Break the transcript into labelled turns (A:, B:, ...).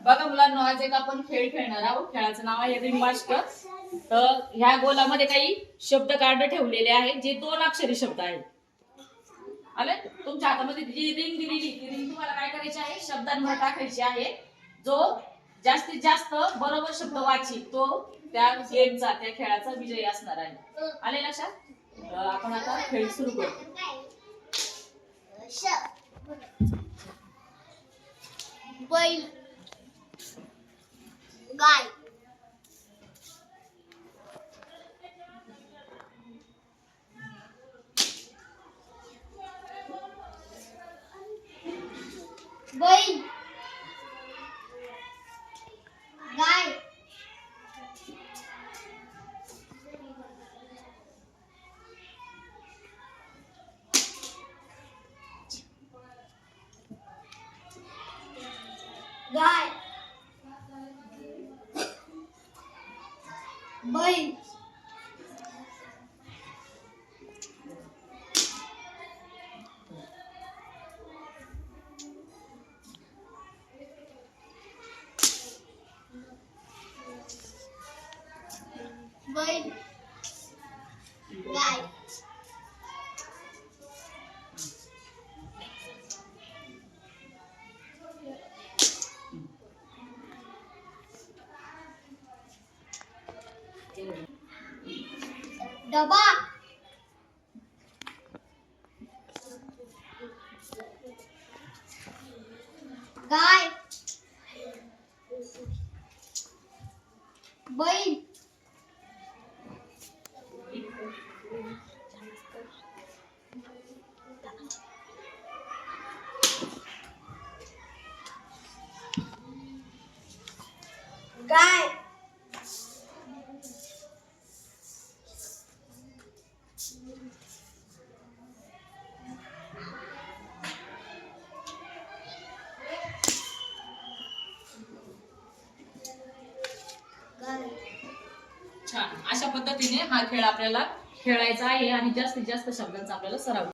A: बघा मुलांना, आज एक आपण खेळ खेळणार आहोत. खेळाचं नाव आहे रिंग मास्टर. तर ह्या गोलामध्ये काही शब्द कार्ड ठेवलेले आहेत, जे 2 अक्षरी शब्द आहेत. आले तुमच्या हातामध्ये जी रिंग दिलेली, ती रिंग तुम्हाला काय करायची आहे, शब्दांवर टाकायची आहे. जो जास्तीत जास्त बरोबर शब्द वाची तो त्या गेमचा, त्या खेळाचा विजयी असणार आहे. आले लक्षात? आपण आता खेळ सुरू करू.
B: बैल, गाय, बैल, गाय, गाय, बैल, बैल, गाय, डबा, गाय, बैल, गाय,
A: छान. अशा पद्धतीने हा खेळ आपल्याला खेळायचा आहे आणि जास्तीत जास्त शब्दांचा आपल्याला सराव